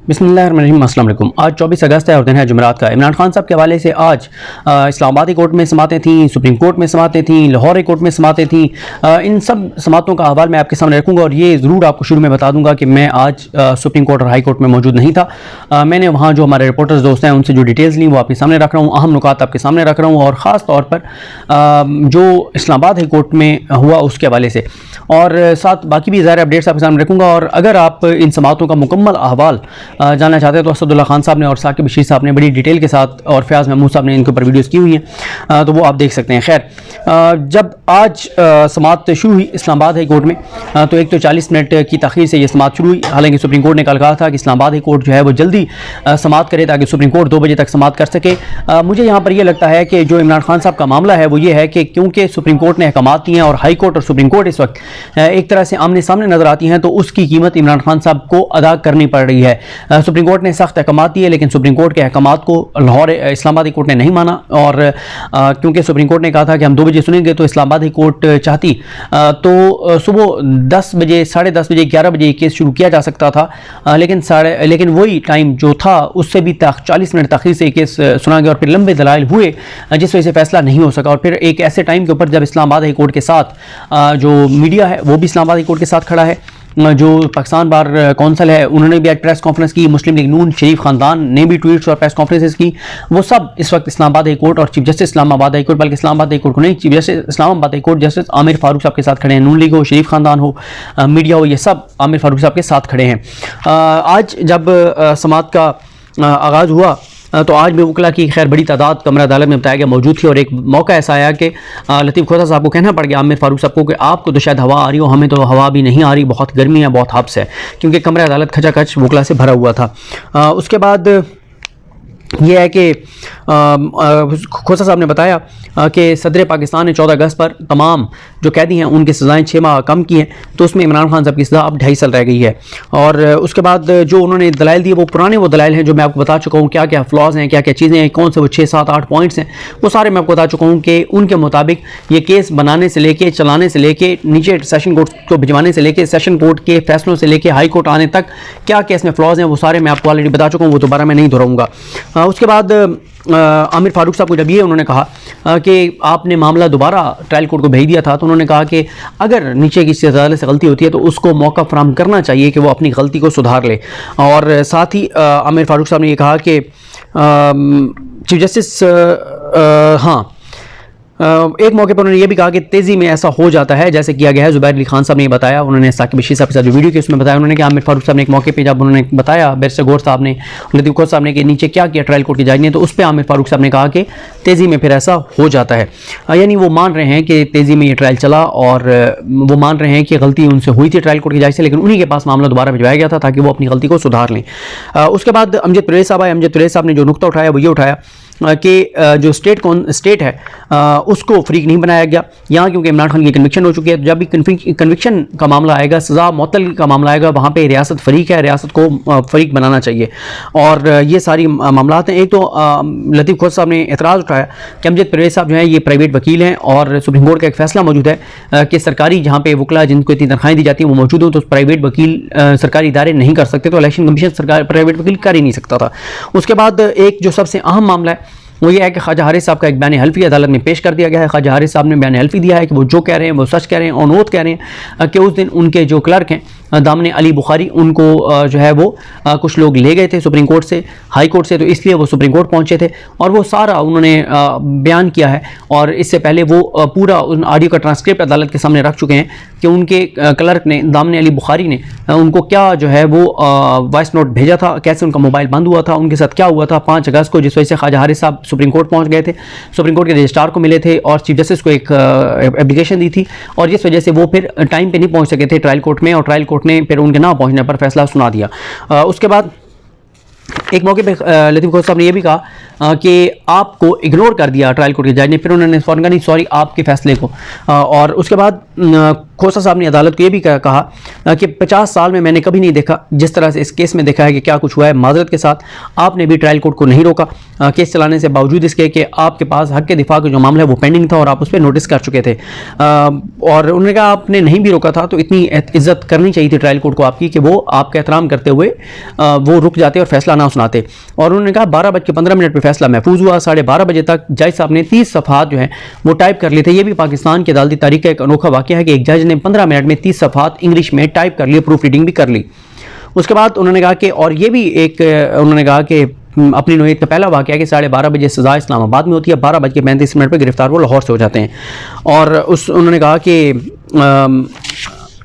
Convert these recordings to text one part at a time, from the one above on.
बिस्मिल्लाहिर्रहमानिर्रहीम। अस्सलाम वालेकुम। आज 24 अगस्त है और दिन है जुमेरात का। इमरान खान साहब के हवाले से आज इस्लामाबाद हाई कोर्ट में समातें थीं, सुप्रीम कोर्ट में समातें थीं, लाहौर हाई कोर्ट में समातें थीं। इन सब समातों का अहवाल मैं आपके सामने रखूँगा और ये ज़रूर आपको शुरू में बता दूँगा कि मैं आज सुप्रीम कोर्ट और हाई कोर्ट में मौजूद नहीं था। मैंने वहाँ जो हमारे रिपोर्टर्स दोस्त हैं उनसे जो डिटेल्स ली वो आपके सामने रख रहा हूँ, अहम नुकात आपके सामने रख रहा हूँ और ख़ास तौर पर जो इस्लामाबाद हाई कोर्ट में हुआ उसके हवाले से, और साथ बाकी भी ज़ाहिर अपडेट्स आपके सामने रखूँगा। और अगर आप इन समातों का मुकम्मल अहवाल जानना चाहते हैं तो असदुल्ला खान साहब ने और साकिब बशीर साहब ने बड़ी डिटेल के साथ और फयाज़ महमूद साहब ने इनके ऊपर वीडियोस की हुई हैं, तो वो आप देख सकते हैं। खैर, जब आज समात शुरू हुई इस्लामाबाद हाई कोर्ट में तो एक तो 40 मिनट की तख़ीर से ये समात शुरू हुई। हालांकि सुप्रीम कोर्ट ने कल कहा था कि इस्लामाबाद हाई कोर्ट जो है वो जल्दी समात करे ताकि सुप्रीम कोर्ट 2 बजे तक समात कर सके। मुझे यहाँ पर यह लगता है कि जो इमरान खान साहब का मामला है वो ये है कि क्योंकि सुप्रीम कोर्ट ने अहकामात दिए हैं और हाई कोर्ट और सुप्रीम कोर्ट इस वक्त एक तरह से आमने सामने नजर आती हैं, तो उसकी कीमत इमरान खान साहब को अदा करनी पड़ रही है। सुप्रीम कोर्ट ने सख्त अहकामात दिए लेकिन सुप्रीम कोर्ट के अहकामात को लाहौर इस्लामाबाद हाई कोर्ट ने नहीं माना, और क्योंकि सुप्रीम कोर्ट ने कहा था कि हम 2 बजे सुनेंगे, तो इस्लामाबाद हाई कोर्ट चाहती तो सुबह 10 बजे, 10:30 बजे, 11 बजे केस शुरू किया जा सकता था, लेकिन वही टाइम जो था उससे भी 40 मिनट तखीर से केस सुना गया और फिर लंबे दलाइल हुए जिस वजह से फैसला नहीं हो सका। और फिर एक ऐसे टाइम के ऊपर जब इस्लामाबाद हाई कोर्ट के साथ जो मीडिया है वो भी इस्लामाबाद हाई कोर्ट के साथ खड़ा है, जो पाकिस्तान बार कौंसिल है उन्होंने भी आज प्रेस कॉन्फ्रेंस की, मुस्लिम लीग नून, शरीफ खानदान ने भी ट्वीट्स और प्रेस कॉन्फ्रेंसेस की, वो सब इस वक्त इस्लामाबाद हाई कोर्ट और chief justice Islamabad high court, बल्कि इस्लामाबाद हाई कोर्ट को नहीं, chief justice Islamabad high court justice Aamir Farooq साहब के साथ खड़े हैं। नून लीग हो, शरीफ खानदान हो, मीडिया हो, ये सब आमिर फारूक साहब के साथ खड़े हैं। आज जब समात का आगाज़ हुआ तो आज भी वकला की खैर बड़ी तादाद कमरा अदालत में बताया गया मौजूद थी, और एक मौका ऐसा आया कि लतीफ़ खोसा साहब को कहना पड़ गया आमिर फारूक साहब को कि आपको तो शायद हवा आ रही हो, हमें तो हवा भी नहीं आ रही, बहुत गर्मी है, बहुत हब्स है, क्योंकि कमरा अदालत खचाखच वकला से भरा हुआ था। उसके बाद यह है कि खोसा साहब ने बताया कि सदर पाकिस्तान ने 14 अगस्त पर तमाम जो कैदी हैं उनकी सज़ाएँ 6 माह कम की हैं, तो उसमें इमरान खान साहब की सज़ा अब 2.5 साल रह गई है। और उसके बाद जो उन्होंने दलाइल दिए वो पुराने वो दलाइल हैं जो मैं आपको बता चुका हूँ, क्या क्या फ्लॉज हैं, क्या क्या चीज़ें हैं, कौन से वो 6, 7, 8 पॉइंट्स हैं, वो सारे मैं आपको बता चुका हूँ कि उनके मुताबिक ये केस बनाने से लेके, चलाने से लेके, नीचे सेशन कोर्ट को भिजवाने से लेके, सेशन कोर्ट के फैसलों से लेके हाई कोर्ट आने तक क्या केस में फ्लॉज हैं वो सारे मैं आपको ऑलरेडी बता चुका हूँ, वो दोबारा मैं नहीं दोहराऊँगा। उसके बाद आमिर फारूक साहब को जब ये उन्होंने कहा कि आपने मामला दोबारा ट्रायल कोर्ट को भेज दिया था, तो उन्होंने कहा कि अगर नीचे किसी अदालत से गलती होती है तो उसको मौका फराहम करना चाहिए कि वो अपनी गलती को सुधार ले। और साथ ही आमिर फारूक साहब ने ये कहा कि चीफ जस्टिस एक मौके पर उन्होंने ये भी कहा कि तेज़ी में ऐसा हो जाता है जैसे किया गया है। ज़ुबैर अली खान साहब ने बताया, उन्होंने साकिब बशीर साहब के साथ जो वीडियो की उसमें बताया, उन्होंने कि आमिर फारूक साहब ने एक मौके पे जब उन्होंने बताया बैरिस्टर गौर साहब ने, लतीफ़ खोसा साहब ने कि नीचे क्या किया ट्रायल कोर्ट की जज ने, तो उस पर आमिर फारूक साहब ने कहा कि तेज़ी में फिर ऐसा हो जाता है। यानी वो मान रहे हैं कि तेज़ी में ये ट्रायल चला और वो मान रहे हैं कि गलती उनसे हुई थी ट्रायल कोर्ट की जज से, लेकिन उन्हीं के पास मामला दोबारा भिजवाया गया था ताकि वो अपनी गलती को सुधार लें। उसके बाद अमजद परवेज़ साहब आए। अमजद परवेज़ साहब ने जो नुकता उठाया वो ये उठाया कि जो स्टेट है उसको फ्रीक नहीं बनाया गया यहाँ, क्योंकि इमरान खान की कन्विक्शन हो चुकी है। जब भी कन्विक्शन का मामला आएगा, सज़ा मुअत्तल का मामला आएगा, वहाँ पे रियासत फ़रीक है, रियासत को फ़रीक बनाना चाहिए। और ये सारी मामलात हैं। एक तो लतीफ़ खोसा साहब ने एतराज़ उठाया कि अमजद परवेज़ साहब जो हैं ये प्राइवेट वकील हैं और सुप्रीम कोर्ट का एक फ़ैसला मौजूद है कि सरकारी जहाँ पे वकला जिनको इतनी तनख्वाहें दी जाती हैं वो मौजूद हों, तो प्राइवेट वकील सरकारी इदारे नहीं कर सकते, तो इलेक्शन कमीशन सरकार प्राइवेट वकील कर ही नहीं सकता था। उसके बाद एक जो सबसे अहम मामला है वो ये है कि ख्वाजा हारिस साहब का एक बयान हल्फी अदालत में पेश कर दिया गया है। ख्वाजा हारिस साहब ने बयान हल्फी दिया है कि वो जो कह रहे हैं वो सच कह रहे हैं, और नोट कह रहे हैं कि उस दिन उनके जो क्लर्क हैं दामने अली बुखारी, उनको जो है वो कुछ लोग ले गए थे सुप्रीम कोर्ट से, हाई कोर्ट से, तो इसलिए वो सुप्रीम कोर्ट पहुंचे थे, और वो सारा उन्होंने बयान किया है। और इससे पहले वो पूरा उन ऑडियो का ट्रांसक्रिप्ट अदालत के सामने रख चुके हैं कि उनके क्लर्क ने, दामने अली बुखारी ने, उनको क्या जो है वो वॉइस नोट भेजा था, कैसे उनका मोबाइल बंद हुआ था, उनके साथ क्या हुआ था 5 अगस्त को, जिस वजह से ख्वाजा हारिस साहब सुप्रीम कोर्ट पहुँच गए थे, सुप्रीम कोर्ट के रजिस्ट्रार को मिले थे और चीफ जस्टिस को एक एप्लीकेशन दी थी, और जिस वजह से वो फिर टाइम पे नहीं पहुंच सके थे ट्रायल कोर्ट में, और ट्रायल कोर्ट ने फिर उनके ना पहुंचने पर फैसला सुना दिया। उसके बाद एक मौके पे लतीफ़ खोसा साहब ने यह भी कहा कि आपको इग्नोर कर दिया ट्रायल कोर्ट के जज ने, फिर उन्होंने फ़ौरन कहा नहीं सॉरी आपके फैसले को। और उसके बाद खोसा साहब ने अदालत को ये भी कहा कि 50 साल में मैंने कभी नहीं देखा जिस तरह से इस केस में देखा है कि क्या कुछ हुआ है। माजरत के साथ आपने भी ट्रायल कोर्ट को नहीं रोका केस चलाने से बावजूद इसके कि आपके पास हक के दिफा का जो मामला है वो पेंडिंग था और आप उस पर नोटिस कर चुके थे। और उन्होंने कहा आपने नहीं भी रोका था तो इतनी इज्जत करनी चाहिए थी ट्रायल कोर्ट को आपकी कि वो आपका एहतराम करते हुए वो रुक जाते और फैसला ना सुनाते। और उन्होंने कहा 12:15 पर फैसला महफूज हुआ। 12:30 बजे तक जज साहब ने 30 सफ़हात जो है वो टाइप कर लिए थे। ये भी पाकिस्तान की अदालती तारीख का एक अनोखा वाक़या है कि एक जज ने 15 मिनट में 30 सफ़हात इंग्लिश में टाइप कर लिए, प्रूफ रीडिंग भी कर ली। उसके बाद उन्होंने कहा कि और ये भी एक उन्होंने कहा कि अपनी नौयत का पहला वाक़या कि 12:30 बजे सज़ा इस्लामाबाद में होती है, 12:35 पर गिरफ्तार वो लाहौर से हो जाते हैं। और उन्होंने कहा कि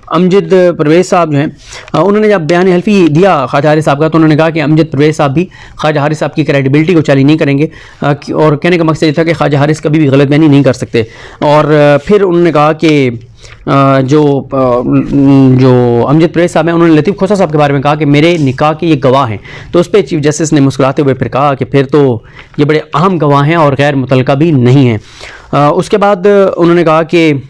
अमजद परवेज़ साहब जो हैं उन्होंने जब बयान हल्फी दिया ख्वाजा हारिस साहब का तो उन्होंने कहा कि अमजद परवेज़ साहब भी ख्वाजा हारिस साहब की क्रेडिबिलिटी को चैलेंज नहीं करेंगे और कहने का मकसद ये था कि ख्वाजा हारिस कभी भी गलत बयानी नहीं कर सकते। और फिर उन्होंने कहा कि जो अमजद परवेज़ साहब हैं उन्होंने लतीफ़ खोसा साहब के बारे में कहा कि मेरे निकाह के ये गवाह हैं। तो उस पर चीफ जस्टिस ने मुस्कुराते हुए फिर कहा कि फिर तो ये बड़े अहम गवाह हैं और गैर मुतलका भी नहीं हैं। उसके बाद उन्होंने कहा कि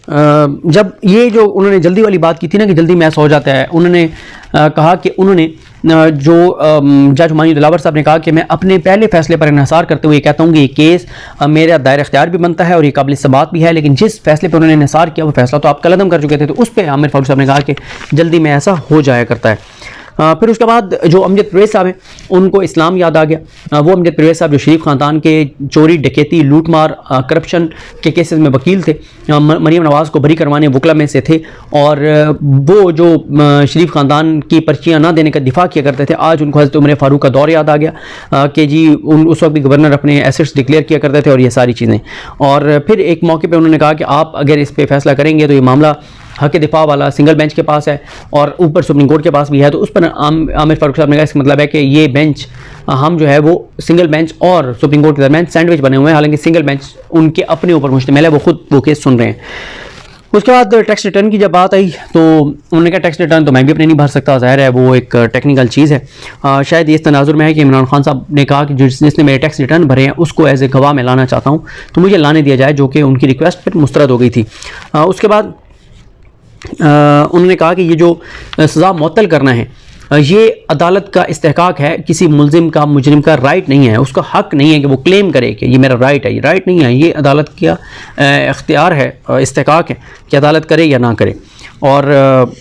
जब ये जो उन्होंने जल्दी वाली बात की थी ना कि जल्दी मैच हो जाता है, उन्होंने कहा कि उन्होंने जो जज हुमायूं दिलावर साहब ने कहा कि मैं अपने पहले फैसले पर इन्हिसार करते हुए कहता हूँ कि ये केस मेरा दायरा इख्तियार भी बनता है और ये काबिल सबात भी है, लेकिन जिस फैसले पर उन्होंने इन्हिसार किया वो फैसला तो आप कलअदम कर चुके थे। तो उस पर आमिर फारूक साहब ने कहा कि जल्दी में ऐसा हो जाया करता है। फिर उसके बाद जो अमजद परवेज़ साहब हैं उनको इस्लाम याद आ गया। वो अमजद परवेज़ साहब जो शरीफ ख़ानदान के चोरी, डकैती, लूटमार, करप्शन के केसेस में वकील थे, मरीम नवाज़ को बरी करवाने वकला में से थे और वो जो शरीफ ख़ानदान की पर्चियाँ ना देने का दिफा किया करते थे। आज उनको हज़रत उमर फ़ारूक का दौर याद आ गया कि जी उस वक्त भी गवर्नर अपने एसेट्स डिक्लेयर किया करते थे और ये सारी चीज़ें। और फिर एक मौके पर उन्होंने कहा कि आप अगर इस पर फैसला करेंगे तो ये मामला हक दिफा वाला सिंगल बेंच के पास है और ऊपर सुप्रीम कोर्ट के पास भी है। तो उस पर आमिर फारूक साहब ने कहा इसका मतलब है कि ये बेंच हम जो है वो सिंगल बेंच और सुप्रीम कोर्ट के दरमियान सैंडविच बने हुए हैं, हालांकि सिंगल बेंच उनके अपने ऊपर मुश्तमिल है, वो खुद वो केस सुन रहे हैं। उसके बाद टैक्स रिटर्न की जब बात आई तो उन्होंने कहा टैक्स रिटर्न तो मैं भी अपने नहीं भर सकता, ज़ाहिर है वो एक टेक्निकल चीज़ है। शायद इस तनाजुर में है कि इमरान खान साहब ने कहा कि जिसने मेरे टैक्स रिटर्न भरे हैं उसको एज ए गवाह में लाना चाहता हूँ, तो मुझे लाने दिया जाए, जो कि उनकी रिक्वेस्ट पर मुस्तरद हो गई थी। उसके बाद उन्होंने कहा कि ये जो सज़ा मुअत्तल करना है ये अदालत का इस्तेहकाक है, किसी मुल्जिम का, मुजरिम का राइट नहीं है, उसका हक नहीं है कि वो क्लेम करे कि ये मेरा राइट है। ये राइट नहीं है, ये अदालत का इख्तियार है, इस्तेहकाक है कि अदालत करे या ना करे। और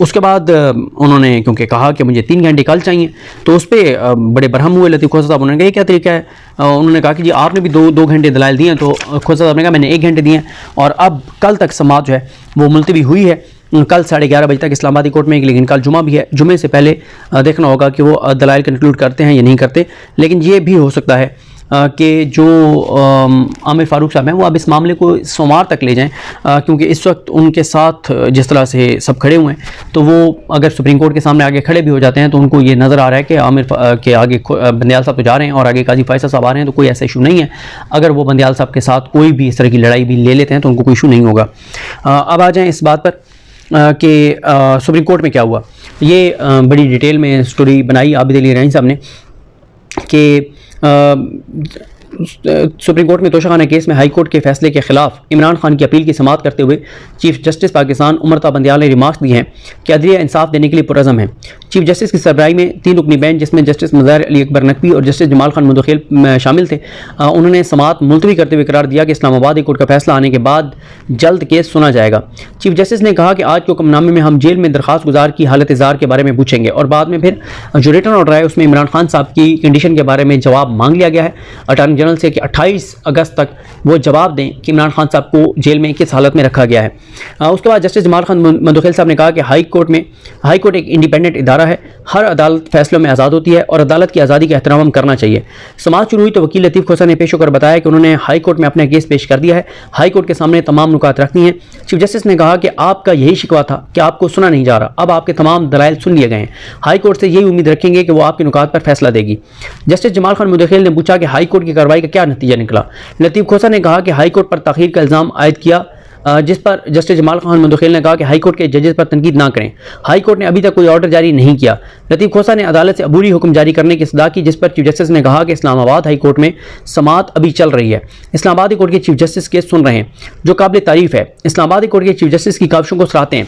उसके बाद उन्होंने क्योंकि कहा कि मुझे 3 घंटे कल चाहिए तो उस पर बड़े बरहम हुए लतीफ़ खोसा साहब। उन्होंने कहा क्या तरीका है? उन्होंने कहा कि जी आपने भी दो घंटे दलाइल दिए हैं। तो खोसा साहब ने कहा मैंने 1 घंटे दिए और अब कल तक समाअत जो है वो मुलतवी हुई है, कल 11:30 बजे तक इस्लामाबादी कोर्ट में, लेकिन कल जुमा भी है। जुमे से पहले देखना होगा कि वो दलाइल कंक्लूड करते हैं या नहीं करते। लेकिन ये भी हो सकता है कि जो आमिर फारूक साहब हैं वो अब इस मामले को सोमवार तक ले जाएं, क्योंकि इस वक्त उनके साथ जिस तरह से सब खड़े हुए हैं तो वो अगर सुप्रीम कोर्ट के सामने आगे खड़े भी हो जाते हैं तो उनको ये नज़र आ रहा है कि आमिर के आगे बंदियाल साहब तो जा रहे हैं और आगे काजी फैसल साहब आ रहे हैं, तो कोई ऐसा इशू नहीं है। अगर वो बंदियाल साहब के साथ कोई भी इस तरह की लड़ाई भी ले लेते हैं तो उनको कोई इशू नहीं होगा। अब आ जाएँ इस बात पर कि सुप्रीम कोर्ट में क्या हुआ। ये बड़ी डिटेल में स्टोरी बनाई आबिद अली रईनी साहब ने कि सुप्रीम कोर्ट में तोशाखाना केस में हाई कोर्ट के फैसले के खिलाफ इमरान खान की अपील की समाअत करते हुए चीफ जस्टिस पाकिस्तान उमर ता बंदियाल ने रिमार्क्स दिए हैं कि अदलिया इंसाफ देने के लिए पुरज़म है। चीफ जस्टिस की सरबराही में 3 रुकनी बेंच जिसमें जस्टिस मज़ाहिर अली अकबर नकवी और जस्टिस जमाल खान मुदखिल शामिल थे, उन्होंने समाअत मुलतवी करते हुए करार दिया कि इस्लामाबाद कोर्ट का फैसला आने के बाद जल्द केस सुना जाएगा। चीफ जस्टिस ने कहा कि आज के हुक्मनामे में हम जेल में दरखास्त गुजार की हालत इज़हार के बारे में पूछेंगे और बाद में फिर जो रिटर्न ऑर्डर है उसमें इमरान खान साहब की कंडीशन के बारे में जवाब मांग लिया गया है अटॉर्नी जनरल से कि 28 अगस्त तक वो जवाब दें कि इमरान खान साहब को जेल में किस हालत में रखा गया है। उसके बाद जस्टिस जमाल खान मुदखिल साहब ने कहा कि हाई कोर्ट एक इंडिपेंडेंट इदारा है, हर अदालत फैसलों में आज़ाद होती है और अदालत की आज़ादी का एहतराम करना चाहिए। समाअत शुरू हुई तो वकील लतीफ़ खोसा ने पेश होकर बताया कि उन्होंने हाई कोर्ट में अपना केस पेश कर दिया है, हाई कोर्ट के सामने तमाम नुकात रखनी है। चीफ जस्टिस ने कहा कि आपका यही शिकवा था कि आपको सुना नहीं जा रहा, अब आपके तमाम दलाइल सुन लिए गए हैं, हाई कोर्ट से यही उम्मीद रखेंगे कि वो आपके नुकात पर फैसला देगी। जस्टिस जमाल खान मुदखिल ने पूछा कि हाई कोर्ट की कार्रवाई का क्या नतीजा निकला। लतीफ़ खोसा ने कहा कि हाई कोर्ट पर ताख़ीर का इल्ज़ाम आयद किया जिस पर जस्टिस जमाल खान मंदोखेल ने कहा कि हाई कोर्ट के जजेस पर तनकीद ना करें। हाई कोर्ट ने अभी तक कोई ऑर्डर जारी नहीं किया। लतीफ़ खोसा ने अदालत से अबूरी हुक्म जारी करने की सदा की, जिस पर चीफ जस्टिस ने कहा कि इस्लामाबाद हाई कोर्ट में समाअत अभी चल रही है। इस्लामाबाद कोर्ट के चीफ जस्टिस केस सुन रहे हैं, जो काबिल तारीफ है। इस्लामाबाद कोर्ट के चीफ जस्टिस की काविशों को सराहते हैं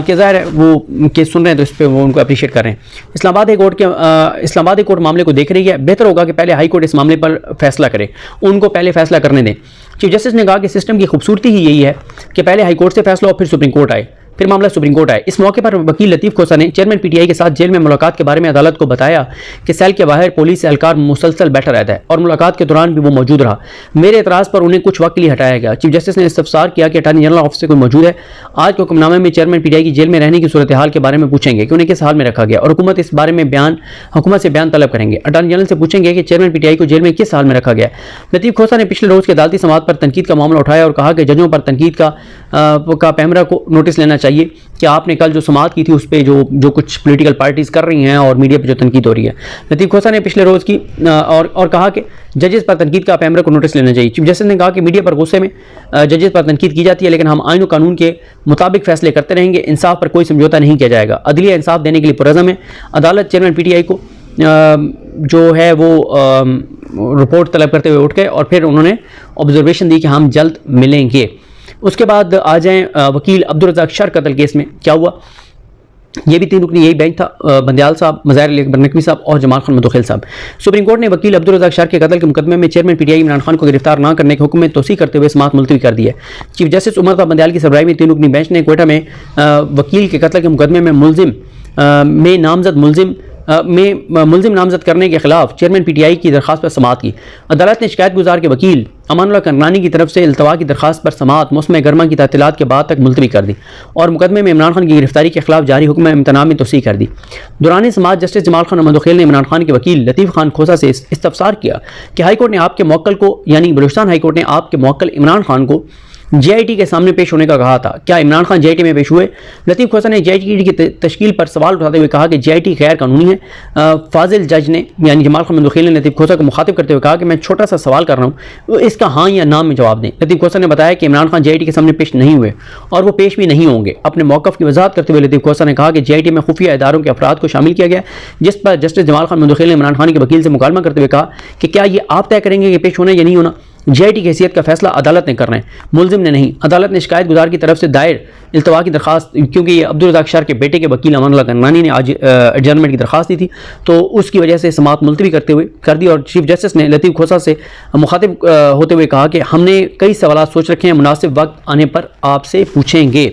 कि ज़ाहिर है वो केस सुन रहे हैं, तो इस पर वो उनको अप्रिशिएट कर रहे हैं। इस्लामाबाद कोर्ट मामले को देख रही है। बेहतर होगा कि पहले हाई कोर्ट इस मामले पर फैसला करे, उनको पहले फैसला करने दें। चीफ जस्टिस ने कहा कि सिस्टम की खूबसूरती ही यही है कि पहले हाई कोर्ट से फैसला हो, फिर सुप्रीम कोर्ट आए, फिर मामला सुप्रीम कोर्ट आए। इस मौके पर वकील लतीफ़ खोसा ने चेयरमैन पीटीआई के साथ जेल में मुलाकात के बारे में अदालत को बताया कि सेल के बाहर पुलिस एहलकार मुसलसल बैठा रहता है और मुलाकात के दौरान भी वो मौजूद रहा। मेरे एतराज़ पर उन्हें कुछ वक्त के लिए हटाया गया। चीफ जस्टिस ने इस्तफसार किया कि अटॉर्नी जनरल ऑफिस से कोई मौजूद है। आज के हुक्मनामे में चेयरमैन पीटीआई की जेल में रहने की सूरत हाल के बारे में पूछेंगे कि उन्हें किस हाल में रखा गया, और हुकूमत इस बारे में हुकूमत से बयान तलब करेंगे। अटॉर्नी जनरल से पूछेंगे कि चेयरमैन पीटीआई को जेल में किस हाल में रखा गया। लतीफ़ खोसा ने पिछले रोज़ के अदालती समाअत पर तनकीद का मामला उठाया और कहा कि जजों पर तनकीद का पैमरा को नोटिस लेना चाहिए कि आपने कल जो समाअत की थी उस पर जो कुछ पॉलिटिकल पार्टीज कर रही हैं और मीडिया पर जो तनकीद हो रही है। लतीफ़ खोसा ने पिछले रोज़ की और कहा कि जजेस पर तनकीद का पैमरा को नोटिस लेना चाहिए। चीफ जस्टिस ने कहा कि मीडिया पर गुस्से में जजेस पर तनकीद की जाती है, लेकिन हम आईन और कानून के मुताबिक फैसले करते रहेंगे। इंसाफ पर कोई समझौता नहीं किया जाएगा। अदलिया इंसाफ देने के लिए पुरज़म है। अदालत चेयरमैन पीटीआई को जो है वो रिपोर्ट तलब करते हुए उठ गए और फिर उन्होंने ऑब्जर्वेशन दी कि हम जल्द मिलेंगे। उसके बाद आ जाएँ वकील अब्दुल रज़ाक शर कत्ल केस में क्या हुआ। ये भी 3 रुकनी यही बेंच था, बंदयाल साहब, मज़ाहिर अली अकबर नकवी साहब और जमाल खान मंदोखेल साहब। सुप्रीम कोर्ट ने वकील अब्दुल रज़ाक शर के कत्ल के मुकदमे में चेयरमैन पीटीआई इमरान खान को गिरफ्तार न करने के हुक्म में तोसी करते हुए समाअत मुलतवी कर दी है। चीफ जस्टिस उमर ता बंदयाल की सरबराही में 3 रुकनी बेंच ने क्वेटा में वकील के कत्ल के मुकदमे में मुलजिम नामजद करने के खिलाफ चेयरमैन पीटीआई की दरखास्त पर समाअत की। अदालत ने शिकायत गुजार के वकील अमानुल्लाह करनानी की तरफ से इल्तवा की दरखास्त पर समाअत मौसम गर्मा की तातीलात के बाद तक मुलतवी कर दी और मुकदमे में इमरान खान की गिरफ्तारी के खिलाफ जारी हुक्म इम्तना में तोसी कर दी। दौरान समाअत जस्टिस जमाल खान मंदोखेल ने इमरान खान के वकील लतीफ़ खान खोसा से इस्तफसार किया कि हाईकोर्ट ने आपके मौक्कल को, यानी बलूचिस्तान हाईकोर्ट ने आपके मौक्कल इमरान खान को JIT के सामने पेश होने का कहा था। क्या इमरान खान JIT में पेश हुए? लतीफ़ खोसा ने JIT की तश्कील पर सवाल उठाते हुए कहा कि JIT गैर कानूनी है। फाजिल जज ने, यानी जमाल खान मंदोखेल ने लतीफ़ खोसा को मुखातिब करते हुए कहा कि मैं छोटा सा सवाल कर रहा हूँ, इसका हाँ या ना में जवाब दें। लतीफ़ खोसा ने बताया कि इमरान खान JIT के सामने पेश नहीं हुए और वो पेश भी नहीं होंगे। अपने मौक़िफ़ की वजाहत करते हुए लतीफ़ खोसा ने कहा कि JIT में खुफिया इदारों के अफराद को शामिल किया गया, जिस पर जस्टिस जमाल खान मंदोखेल ने इमरान खान के वकील से मुकालमा करते हुए कहा कि क्या ये आप तय करेंगे कि पेश होना या नहीं होना। JIT की हैसियत का फैसला अदालत ने करना है, मुलजिम ने नहीं। अदालत ने शिकायत गुजार की तरफ से दायर इल्तवा की दरखास्त, क्योंकि ये अब्दुल रज़ाक शर के बेटे के वकील अमानुल्लाह करनानी ने आज एडजर्नमेंट की दरखास्त दी थी, तो उसकी वजह से समाअत मुलतवी कर दी और चीफ जस्टिस ने लतीफ़ खोसा से मुखातिब होते हुए कहा कि हमने कई सवाल सोच रखे हैं, मुनासिब वक्त आने पर आपसे पूछेंगे।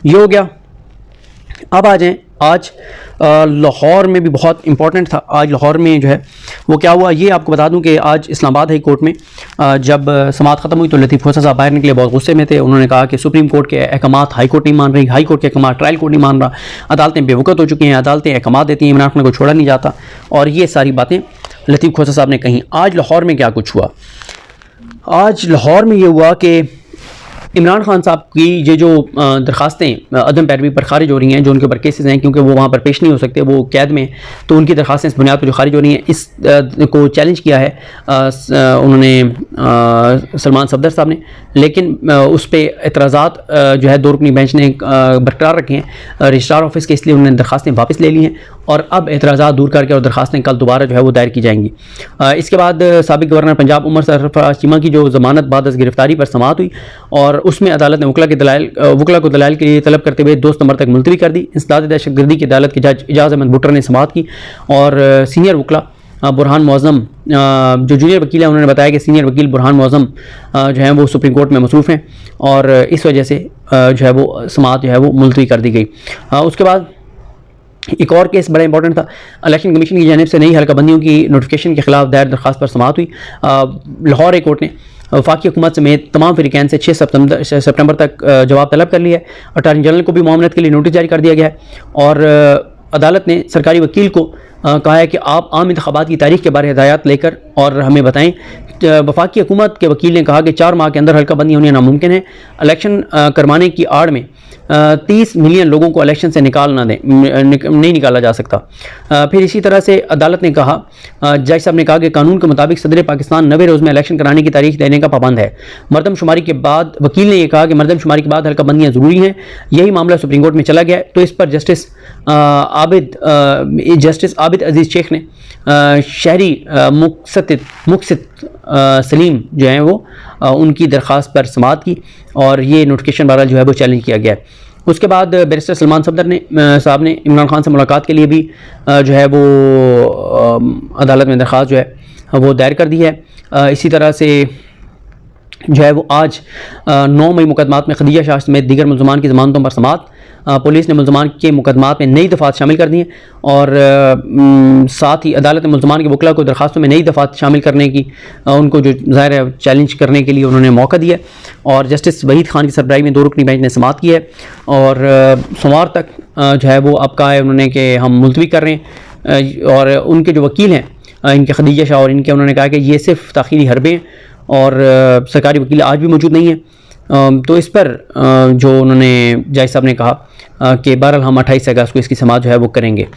ये हो गया। अब आ जाएँ आज लाहौर में भी बहुत इंपॉर्टेंट था। आज लाहौर में जो है वो क्या हुआ, ये आपको बता दूं कि आज इस्लामाबाद हाई कोर्ट में जब समाअत ख़त्म हुई तो लतीफ़ खोसा साहब बाहर निकले, बहुत गुस्से में थे। उन्होंने कहा कि सुप्रीम कोर्ट के अहकामात हाई कोर्ट नहीं मान रही, हाई कोर्ट के अहकामात ट्रायल कोर्ट नहीं मान रहा, अदालतें बेवकूफ़ हो चुकी हैं, अदालतें अहकामात देती हैं, इमरान खान को छोड़ा नहीं जाता, और ये सारी बातें लतीफ़ खोसा साहब ने कहीं। आज लाहौर में क्या कुछ हुआ, आज लाहौर में ये हुआ कि इमरान खान साहब की ये जो दरखास्तें अदम पैरवी पर खारिज हो रही हैं, जो उनके ऊपर केसेस हैं, क्योंकि वो वहाँ पर पेश नहीं हो सकते, वो कैद में, तो उनकी दरखास्तें इस बुनियाद पर जो खारिज हो रही हैं, इस को चैलेंज किया है उन्होंने सलमान सफदर साहब ने, लेकिन उस पर एतराज़ात जो है 2 रुकनी बेंच ने बरकरार रखे हैं रजिस्ट्रार ऑफिस के, इसलिए उन्होंने दरखास्तें वापस ले ली हैं और अब एतराज़ात दूर करके और दरखास्तें कल दोबारा जो है वो दायर की जाएंगी। इसके बाद साबिक गवर्नर पंजाब उमर सरफराज चीमा की जो ज़मानत बाद गिरफ्तारी पर समाअत हुई और उसमें अदालत ने वकला को दलाइल के लिए तलब करते हुए 2 सितंबर तक मुलतवी कर दी। इंसदाद दहशतगर्दी की अदालत के जज एजाज अहमद भुट्टर ने समाअत की और सीनियर वकला बुरहान मुअज़्ज़म जो जूनियर वकील हैं, उन्होंने बताया कि सीनियर वकील बुरहान मुअज़्ज़म जो हैं वो सुप्रीम कोर्ट में मसरूफ़ हैं और इस वजह से जो है वो समाअत जो है वो मुलतवी कर दी गई। उसके बाद एक और केस बड़ा इंपॉर्टेंट था, इलेक्शन कमीशन की जानिब से नई हल्काबंदियों की नोटिफिकेशन के खिलाफ दायर दरखास्त पर समाअत हुई। लाहौर हाई कोर्ट ने वफाकी हुकूमत समेत तमाम फ़रीक़ैन से 6 सितंबर तक जवाब तलब कर लिया है। अटॉर्नी जनरल को भी मामलत के लिए नोटिस जारी कर दिया गया है और अदालत ने सरकारी वकील को कहा है कि आप आम इंतखाबात की तारीख के बारे में हिदायत लेकर और हमें बताएं। वफाकी हुकूमत के वकील ने कहा कि 4 माह के अंदर हल्का बंदी होनी नामुमकिन है। इलेक्शन करवाने की आड़ में 30 मिलियन लोगों को इलेक्शन से नहीं निकाला जा सकता। फिर इसी तरह से अदालत ने कहा, जज साहब ने कहा कि कानून के मुताबिक सदर पाकिस्तान 90 रोज़ में इलेक्शन कराने की तारीख देने का पाबंद है। मरदमशुमारी के बाद वकील ने यह कहा कि मरदमशुमारी के बाद हल्का बंदियाँ ज़रूरी हैं। यही मामला सुप्रीम कोर्ट में चला गया, तो इस पर जस्टिस आबिद अजीज़ शेख ने शहरी मुक़सित सलीम जो हैं वो उनकी दरख्वास्त पर समाअत की और ये नोटिफिकेशन बहरहाल जो है वो चैलेंज किया गया है। उसके बाद बैरिस्टर सलमान सफदर ने साहब ने इमरान खान से मुलाकात के लिए भी जो है वो अदालत में दरख्वास्त जो है वो दायर कर दी है। इसी तरह से जो है वो आज 9 मई मुकदमात में खदीजा शाह समेत दीगर मुलजमान की ज़मानतों पर समाअत। पुलिस ने मुलजमान के मुकदमात में नई दफ़ात शामिल कर दी हैं और साथ ही अदालत ने मुलजमान के वकला को दरखास्तों में नई दफ़ात शामिल करने की उनको जो ज़ाहिर है चैलेंज करने के लिए उन्होंने मौका दिया और जस्टिस वहीद खान की सरबराही में 2 रुकनी बेंच ने समाअत की है और सोमवार तक जो है वो अब कहा है उन्होंने कि हम मुलतवी कर रहे हैं। और उनके जो वकील हैं इनके खदीजा शाह और इनके, उन्होंने कहा कि ये सिर्फ ताख़ीरी हरबे हैं और सरकारी वकील आज भी मौजूद नहीं है। तो इस पर जो उन्होंने जज साहब ने कहा कि बहरहाल हम 28 अगस्त को इसकी समाअत जो है वो करेंगे।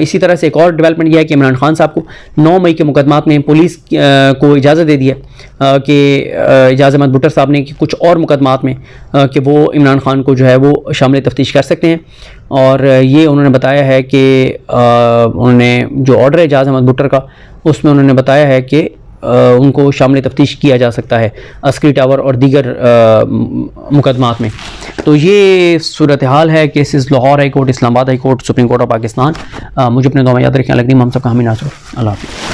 इसी तरह से एक और डेवलपमेंट यह है कि इमरान खान साहब को 9 मई के मुकदमात में पुलिस को इजाज़त दे दी है कि एजाज़ अहमद भुट्टर साहब ने कि कुछ और मुकदमात में कि वो इमरान खान को जो है वो शामिल तफ्तीश कर सकते हैं। और ये उन्होंने बताया है कि उन्होंने जो ऑर्डर है एजाज़ अहमद भुट्टर का उसमें उन्होंने बताया है कि उनको शामिल तफ्तीश किया जा सकता है अस्करी टावर और दीगर मुकदमात में। तो ये सूरत हाल है cases Lahore high court, Islamabad high court, supreme court of Pakistan. मुझे अपने दुआ में याद रखें। लगती हम सबका हामी नासर। अल्लाह हाफ़िज़।